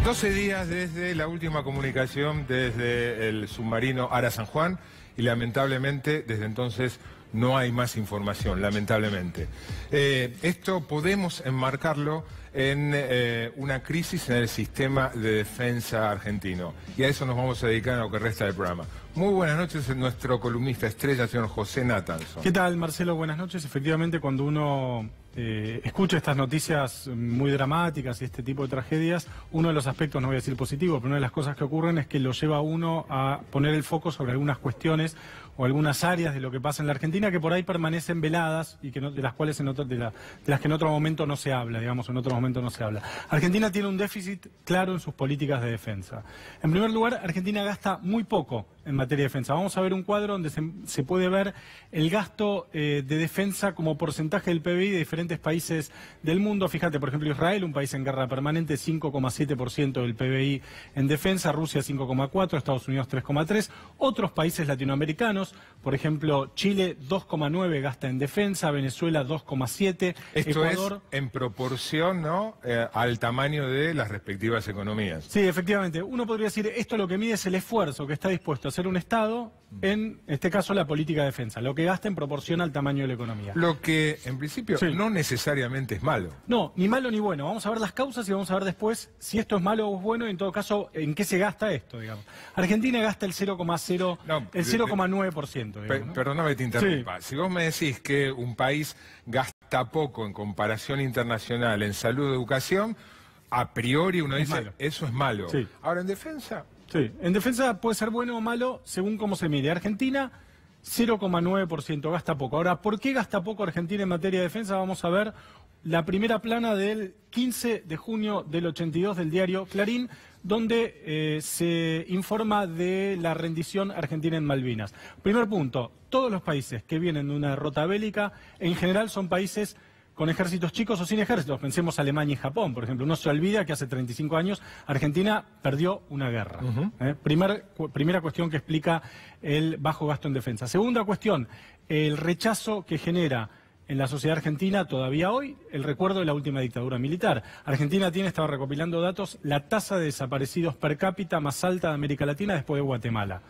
12 días desde la última comunicación desde el submarino Ara San Juan y lamentablemente desde entonces no hay más información, lamentablemente. Esto podemos enmarcarlo en una crisis en el sistema de defensa argentino y a eso nos vamos a dedicar en lo que resta del programa. Muy buenas noches, nuestro columnista estrella, señor José Natanson. ¿Qué tal, Marcelo? Buenas noches. Efectivamente, cuando uno escucha estas noticias muy dramáticas y este tipo de tragedias, uno de los aspectos, no voy a decir positivo, pero una de las cosas que ocurren es que lo lleva a uno a poner el foco sobre algunas cuestiones o algunas áreas de lo que pasa en la Argentina que por ahí permanecen veladas y que no, de las cuales de las que en otro momento no se habla, digamos, en otro momento no se habla. Argentina tiene un déficit claro en sus políticas de defensa. En primer lugar, Argentina gasta muy poco en materia de defensa. Vamos a ver un cuadro donde se puede ver el gasto de defensa como porcentaje del PBI de diferentes países del mundo. Fíjate, por ejemplo, Israel, un país en guerra permanente, 5,7% del PBI en defensa, Rusia 5,4%, Estados Unidos 3,3%, otros países latinoamericanos, por ejemplo, Chile 2,9% gasta en defensa, Venezuela 2,7%, Esto Ecuador... es en proporción, ¿no?, al tamaño de las respectivas economías. Sí, efectivamente. Uno podría decir, esto lo que mide es el esfuerzo que está dispuesto a hacer un Estado, en este caso la política de defensa, lo que gasta en proporción al tamaño de la economía. Lo que, en principio, sí, no necesariamente es malo. No, ni malo ni bueno. Vamos a ver las causas y vamos a ver después si esto es malo o es bueno y en todo caso en qué se gasta esto, digamos. Argentina gasta el 0,9%. Perdóname que te interrumpa. Sí. Si vos me decís que un país gasta poco en comparación internacional en salud o educación, a priori uno dice, malo. Eso es malo. Sí. Ahora, en defensa... Sí, en defensa puede ser bueno o malo según cómo se mide. Argentina, 0,9%, gasta poco. Ahora, ¿por qué gasta poco Argentina en materia de defensa? Vamos a ver la primera plana del 15 de junio del 82 del diario Clarín, donde se informa de la rendición argentina en Malvinas. Primer punto, todos los países que vienen de una derrota bélica, en general son países con ejércitos chicos o sin ejércitos. Pensemos Alemania y Japón, por ejemplo. No se olvida que hace 35 años Argentina perdió una guerra. Primera cuestión que explica el bajo gasto en defensa. Segunda cuestión, el rechazo que genera en la sociedad argentina todavía hoy el recuerdo de la última dictadura militar. Argentina tiene, estaba recopilando datos, la tasa de desaparecidos per cápita más alta de América Latina después de Guatemala.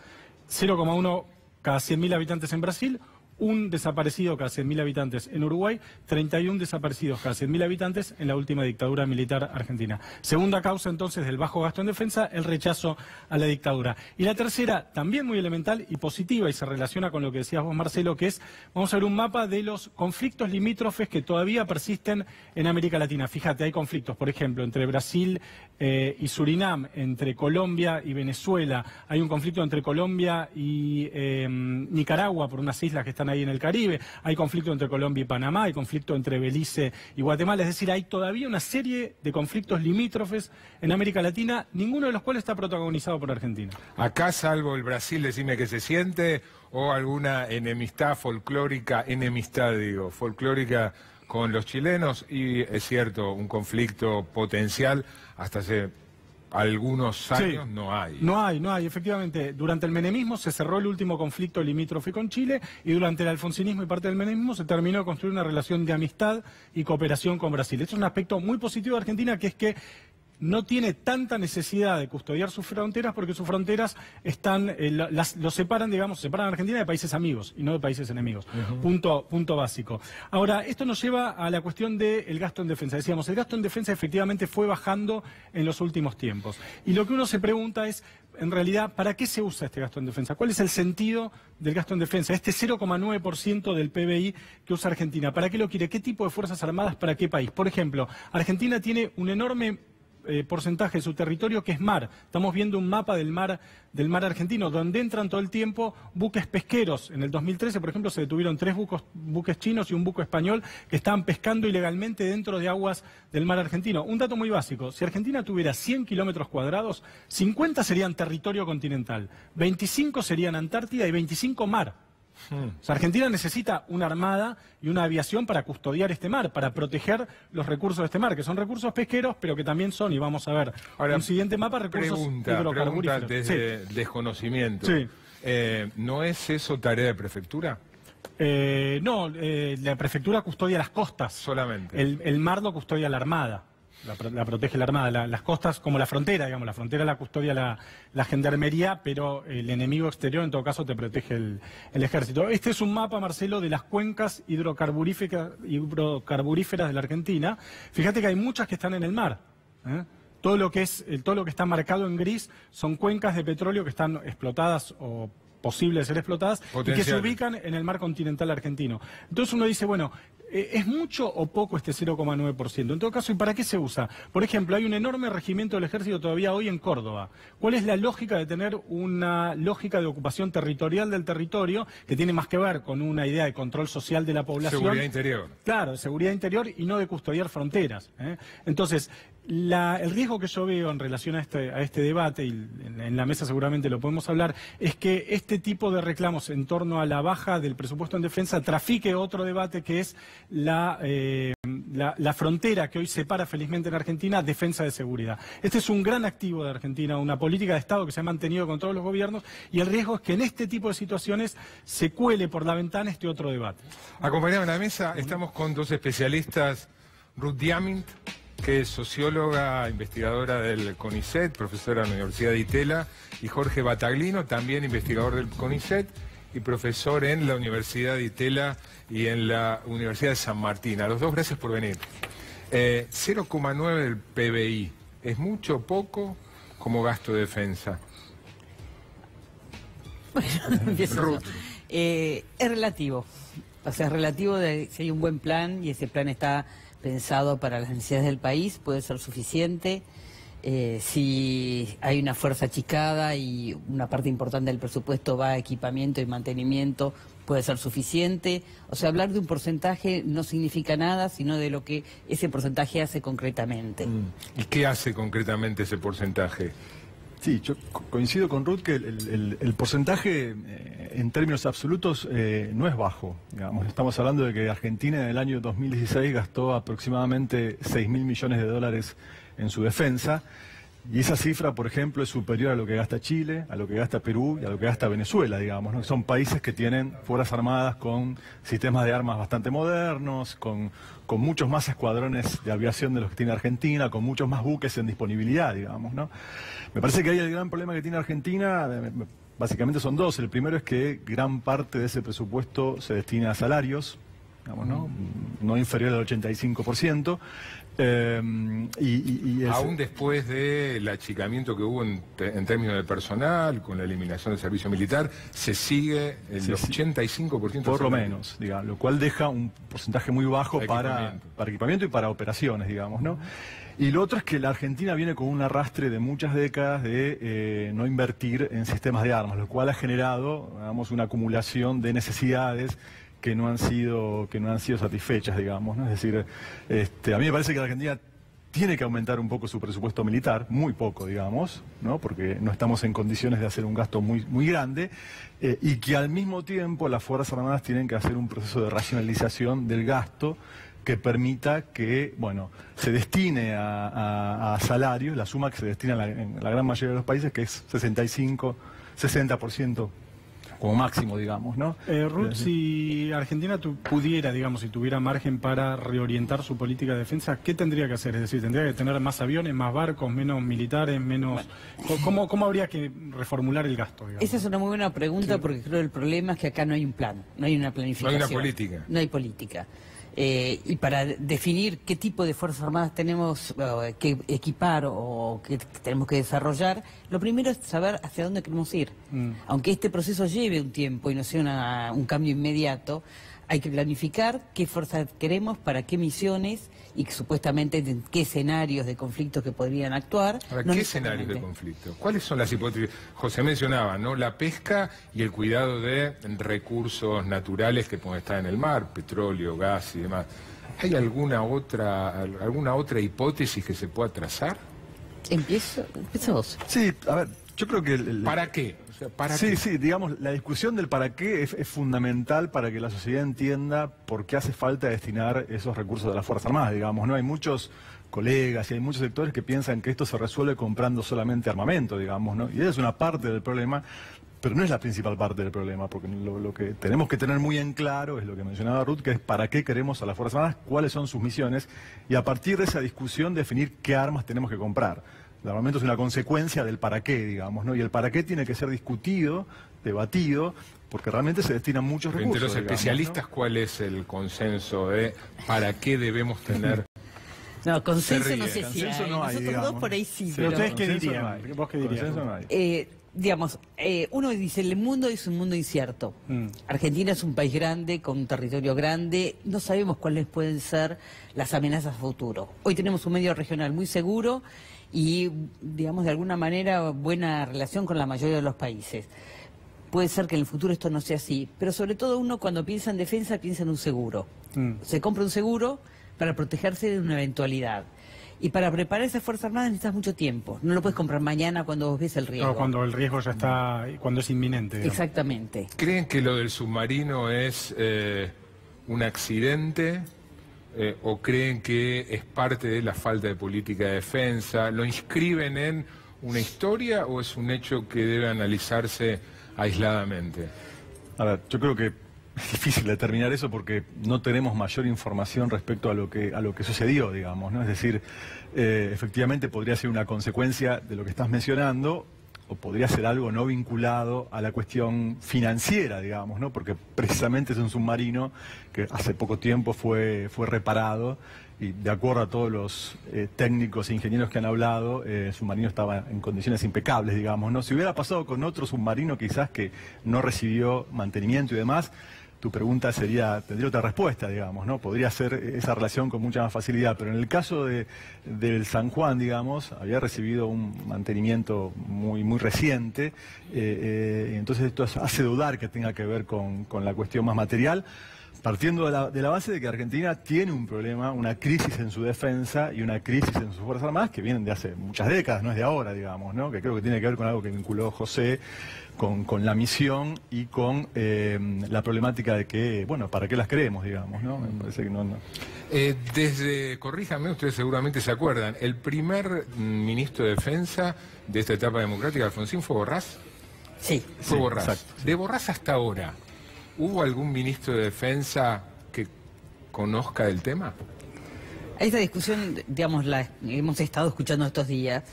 0,1 cada 100.000 habitantes en Brasil, un desaparecido cada 100.000 habitantes en Uruguay, 31 desaparecidos cada 100.000 habitantes en la última dictadura militar argentina. Segunda causa entonces del bajo gasto en defensa, el rechazo a la dictadura. Y la tercera, también muy elemental y positiva y se relaciona con lo que decías vos, Marcelo, que es, vamos a ver un mapa de los conflictos limítrofes que todavía persisten en América Latina. Fíjate, hay conflictos, por ejemplo, entre Brasil y Surinam, entre Colombia y Venezuela, hay un conflicto entre Colombia y Nicaragua por unas islas que están ahí en el Caribe, hay conflicto entre Colombia y Panamá, hay conflicto entre Belice y Guatemala, es decir, hay todavía una serie de conflictos limítrofes en América Latina, ninguno de los cuales está protagonizado por Argentina. Acá, salvo el Brasil, decime que se siente, o alguna enemistad folclórica, folclórica con los chilenos, y es cierto, un conflicto potencial hasta hace algunos años sí. No hay, efectivamente. Durante el menemismo se cerró el último conflicto limítrofe con Chile y durante el alfonsinismo y parte del menemismo se terminó de construir una relación de amistad y cooperación con Brasil. Esto es un aspecto muy positivo de Argentina, que es que no tiene tanta necesidad de custodiar sus fronteras porque sus fronteras están, los separan, digamos, separan a Argentina de países amigos y no de países enemigos. Punto básico. Ahora, esto nos lleva a la cuestión del gasto en defensa. Decíamos, el gasto en defensa efectivamente fue bajando en los últimos tiempos. Y lo que uno se pregunta es, en realidad, ¿para qué se usa este gasto en defensa? ¿Cuál es el sentido del gasto en defensa? Este 0,9% del PBI que usa Argentina, ¿para qué lo quiere? ¿Qué tipo de fuerzas armadas para qué país? Por ejemplo, Argentina tiene un enorme porcentaje de su territorio que es mar. Estamos viendo un mapa del mar argentino, donde entran todo el tiempo buques pesqueros. En el 2013, por ejemplo, se detuvieron 3 buques chinos y un buque español que estaban pescando ilegalmente dentro de aguas del mar argentino. Un dato muy básico, si Argentina tuviera 100 kilómetros cuadrados, 50 serían territorio continental, 25 serían Antártida y 25 mar. O sea, Argentina necesita una armada y una aviación para custodiar este mar, para proteger los recursos de este mar, que son recursos pesqueros, pero que también son, y vamos a ver, ahora, un siguiente mapa, recursos hidrocarburíferos. Pregunta desde desconocimiento. Sí. ¿No es eso tarea de prefectura? No, la prefectura custodia las costas. Solamente. El mar lo custodia la armada. la protege la Armada, las costas como la frontera, digamos, la frontera la custodia la gendarmería, pero el enemigo exterior en todo caso te protege el ejército. Este es un mapa, Marcelo, de las cuencas hidrocarburíferas de la Argentina. Fíjate que hay muchas que están en el mar, ¿eh? Todo lo que está marcado en gris son cuencas de petróleo que están explotadas o posibles de ser explotadas y que se ubican en el mar continental argentino. Entonces uno dice, bueno, ¿es mucho o poco este 0,9%? En todo caso, ¿y para qué se usa? Por ejemplo, hay un enorme regimiento del ejército todavía hoy en Córdoba. ¿Cuál es la lógica de tener una lógica de ocupación territorial del territorio que tiene más que ver con una idea de control social de la población? Seguridad interior. Claro, de seguridad interior y no de custodiar fronteras, ¿eh? Entonces, el riesgo que yo veo en relación a este debate, y en la mesa seguramente lo podemos hablar, es que este tipo de reclamos en torno a la baja del presupuesto en defensa trafique otro debate que es la frontera que hoy separa felizmente en Argentina, defensa de seguridad. Este es un gran activo de Argentina, una política de Estado que se ha mantenido con todos los gobiernos, y el riesgo es que en este tipo de situaciones se cuele por la ventana este otro debate. Acompañado en la mesa estamos con dos especialistas, Ruth Diamint, que es socióloga, investigadora del CONICET, profesora de la Universidad de Itela, y Jorge Battaglino, también investigador del CONICET y profesor en la Universidad de Itela y en la Universidad de San Martín. A los dos, gracias por venir. 0,9 del PBI, ¿es mucho o poco como gasto de defensa? Bueno, empiezo. Es relativo. O sea, es relativo de si hay un buen plan y ese plan está pensado para las necesidades del país, puede ser suficiente. Si hay una fuerza achicada y una parte importante del presupuesto va a equipamiento y mantenimiento, puede ser suficiente. O sea, hablar de un porcentaje no significa nada, sino de lo que ese porcentaje hace concretamente. ¿Y qué hace concretamente ese porcentaje? Sí, yo coincido con Ruth que el porcentaje en términos absolutos no es bajo. Digamos, estamos hablando de que Argentina en el año 2016 gastó aproximadamente 6.000 millones de dólares en su defensa, y esa cifra, por ejemplo, es superior a lo que gasta Chile, a lo que gasta Perú y a lo que gasta Venezuela, digamos, ¿no? Son países que tienen fuerzas armadas con sistemas de armas bastante modernos, con muchos más escuadrones de aviación de los que tiene Argentina, con muchos más buques en disponibilidad, digamos, ¿no? Me parece que ahí el gran problema que tiene Argentina, básicamente son dos. El primero es que gran parte de ese presupuesto se destina a salarios, digamos, no inferior al 85%. Aún después del achicamiento que hubo en términos de personal, con la eliminación del servicio militar, se sigue el 85%. Por lo menos, digamos, lo cual deja un porcentaje muy bajo para equipamiento y para operaciones, digamos, ¿no? Y lo otro es que la Argentina viene con un arrastre de muchas décadas de no invertir en sistemas de armas, lo cual ha generado, digamos, una acumulación de necesidades que no han sido satisfechas, digamos, ¿no? Es decir, a mí me parece que la Argentina tiene que aumentar un poco su presupuesto militar, muy poco, digamos, ¿no? Porque no estamos en condiciones de hacer un gasto muy grande, y que al mismo tiempo las Fuerzas Armadas tienen que hacer un proceso de racionalización del gasto que permita que, bueno, se destine a salarios, la suma que se destina en la gran mayoría de los países, que es 60% como máximo, digamos, ¿no? Ruth, si Argentina pudiera, digamos, si tuviera margen para reorientar su política de defensa, ¿qué tendría que hacer? Es decir, ¿tendría que tener más aviones, más barcos, menos militares, menos...? Bueno, ¿Cómo habría que reformular el gasto, digamos? Esa es una muy buena pregunta, sí, porque creo que el problema es que acá no hay un plan, no hay una planificación. No hay una política. No hay política. Y para definir qué tipo de Fuerzas Armadas tenemos que equipar o que tenemos que desarrollar, lo primero es saber hacia dónde queremos ir. Aunque este proceso lleve un tiempo y no sea un cambio inmediato, hay que planificar qué fuerzas queremos, para qué misiones y supuestamente en qué escenarios de conflictos que podrían actuar. Ahora, ¿qué escenarios de conflicto? ¿Cuáles son las hipótesis? José mencionaba, ¿no? La pesca y el cuidado de recursos naturales que pueden estar en el mar, petróleo, gas y demás. ¿Hay alguna otra hipótesis que se pueda trazar? Empieza vos. Sí, a ver, yo creo que... ¿Para qué? Sí, digamos, la discusión del para qué es fundamental para que la sociedad entienda por qué hace falta destinar esos recursos de las Fuerzas Armadas, digamos, ¿no? Hay muchos colegas y hay muchos sectores que piensan que esto se resuelve comprando solamente armamento, digamos, ¿no? Y esa es una parte del problema, pero no es la principal parte del problema, porque lo que tenemos que tener muy en claro es lo que mencionaba Ruth, que es para qué queremos a las Fuerzas Armadas, cuáles son sus misiones, y a partir de esa discusión definir qué armas tenemos que comprar. El armamento es una consecuencia del para qué, digamos, ¿no? Y el para qué tiene que ser discutido, debatido, porque realmente se destinan muchos recursos. Entre los especialistas, ¿no? ¿Cuál es el consenso de para qué debemos tener? No, consenso no sé si Consenso hay. no hay, Nosotros digamos. dos por ahí sí. Pero Pero, ustedes qué consenso dirían, no hay. vos qué dirías. Consenso no hay. digamos, uno dice, el mundo es un mundo incierto. Argentina es un país grande, con un territorio grande. No sabemos cuáles pueden ser las amenazas a futuro. Hoy tenemos un medio regional muy seguro y, digamos, de alguna manera, buena relación con la mayoría de los países. Puede ser que en el futuro esto no sea así, pero sobre todo uno cuando piensa en defensa piensa en un seguro. Se compra un seguro para protegerse de una eventualidad. Y para preparar esas Fuerzas Armadas necesitas mucho tiempo. No lo puedes comprar mañana cuando vos ves el riesgo. No, cuando el riesgo ya está, cuando es inminente. Digamos. Exactamente. ¿Creen que lo del submarino es un accidente o creen que es parte de la falta de política de defensa? ¿Lo inscriben en una historia o es un hecho que debe analizarse aisladamente? A ver, yo creo que es difícil determinar eso porque no tenemos mayor información respecto a lo que sucedió, digamos, ¿no? Es decir, efectivamente podría ser una consecuencia de lo que estás mencionando o podría ser algo no vinculado a la cuestión financiera, digamos, ¿no? Porque precisamente es un submarino que hace poco tiempo fue reparado y de acuerdo a todos los técnicos e ingenieros que han hablado, el submarino estaba en condiciones impecables, digamos, ¿no? Si hubiera pasado con otro submarino quizás que no recibió mantenimiento y demás, tu pregunta tendría otra respuesta, digamos, ¿no? Podría ser esa relación con mucha más facilidad, pero en el caso del San Juan, digamos, había recibido un mantenimiento muy reciente, entonces esto hace dudar que tenga que ver con la cuestión más material, partiendo de la base de que Argentina tiene un problema, una crisis en su defensa y una crisis en sus Fuerzas Armadas que vienen de hace muchas décadas, no es de ahora, digamos, ¿no? Que creo que tiene que ver con algo que vinculó José, con la misión y con la problemática de que, bueno, ¿para qué las queremos, digamos, no? Me parece que no. Corríjame, ustedes seguramente se acuerdan, el primer ministro de Defensa de esta etapa democrática, Alfonsín, ¿fue Borrás? Sí. Fue Borrás. Exacto. De Borrás hasta ahora, ¿hubo algún ministro de Defensa que conozca el tema? Esta discusión, digamos, la hemos estado escuchando estos días.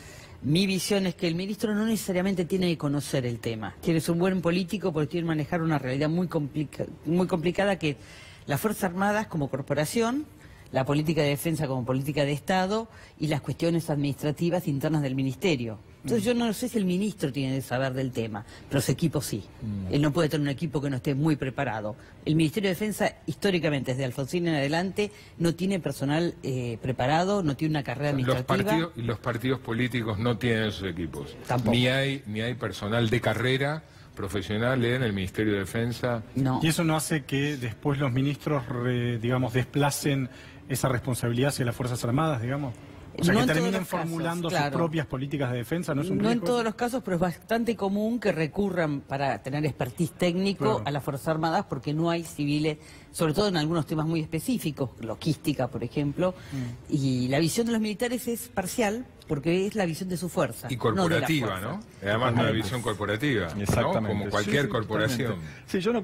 Mi visión es que el ministro no necesariamente tiene que conocer el tema. Tiene que ser un buen político porque tiene que manejar una realidad muy complicada que las Fuerzas Armadas como corporación, la política de defensa como política de Estado y las cuestiones administrativas internas del ministerio. Entonces yo no sé si el ministro tiene que saber del tema, pero su equipo sí. Él no puede tener un equipo que no esté muy preparado. El Ministerio de Defensa, históricamente, desde Alfonsín en adelante, no tiene personal preparado, no tiene una carrera administrativa. Los partidos políticos no tienen esos equipos. Tampoco. Ni hay personal de carrera profesional en el Ministerio de Defensa. No. Y eso no hace que después los ministros, digamos, desplacen esa responsabilidad hacia las Fuerzas Armadas, digamos. O sea, No que en todos terminen los casos, formulando sus claro. propias políticas de defensa, ¿no es un No en riesgo? todos los casos, pero es bastante común que recurran para tener expertise técnico Claro. a las Fuerzas Armadas porque no hay civiles, sobre todo en algunos temas muy específicos, logística, por ejemplo, y la visión de los militares es parcial porque es la visión de su fuerza. Y corporativa, no de la ¿no? fuerza. Además una visión corporativa, ¿no? Exactamente. Como cualquier Sí, corporación. totalmente. Sí, yo no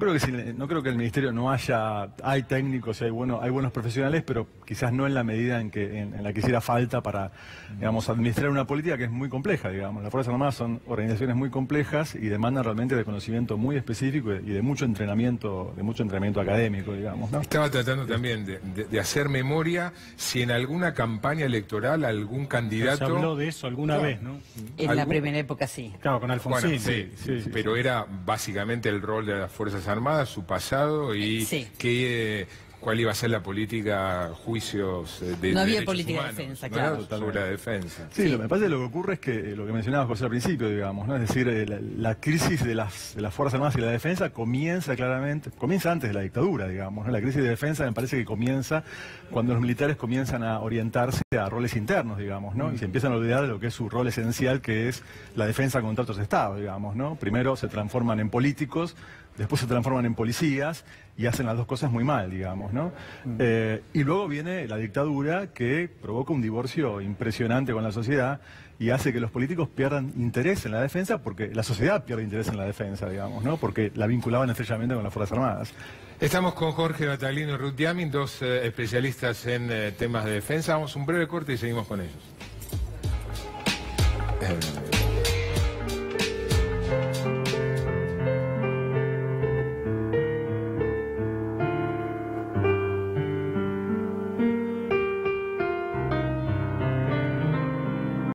creo que el ministerio no hay técnicos y hay buenos profesionales, pero quizás no en la medida en la que hiciera falta para, digamos, administrar una política que es muy compleja, digamos. Las Fuerzas Armadas son organizaciones muy complejas y demandan realmente de conocimiento muy específico y de mucho entrenamiento académico, digamos, ¿no? Estaba tratando también de hacer memoria si en alguna campaña electoral algún Se candidato... habló de eso alguna vez, ¿no? En la ¿Algún- primera época sí. Claro, con Alfonsín. Bueno, sí, pero era básicamente el rol de las Fuerzas Armadas, su pasado y Sí. cuál iba a ser la política, juicios de No había derechos política de humanos, defensa, ¿no? claro. Sobre la defensa. Sí, me parece que lo que ocurre es que lo que mencionaba José al principio, digamos, ¿no? Es decir, la crisis de las Fuerzas Armadas y la defensa comienza antes de la dictadura, digamos, ¿no? La crisis de defensa me parece que comienza cuando los militares comienzan a orientarse a roles internos, digamos, ¿no? Y se empiezan a olvidar de lo que es su rol esencial, que es la defensa contra otros estados, digamos, ¿no? Primero se transforman en políticos, después se transforman en policías y hacen las dos cosas muy mal, digamos, ¿no? Y luego viene la dictadura que provoca un divorcio impresionante con la sociedad y hace que los políticos pierdan interés en la defensa, porque la sociedad pierde interés en la defensa, digamos, ¿no? Porque la vinculaban estrechamente con las Fuerzas Armadas. Estamos con Jorge Battaglino y Ruth Diamint, dos especialistas en temas de defensa. Vamos a un breve corte y seguimos con ellos.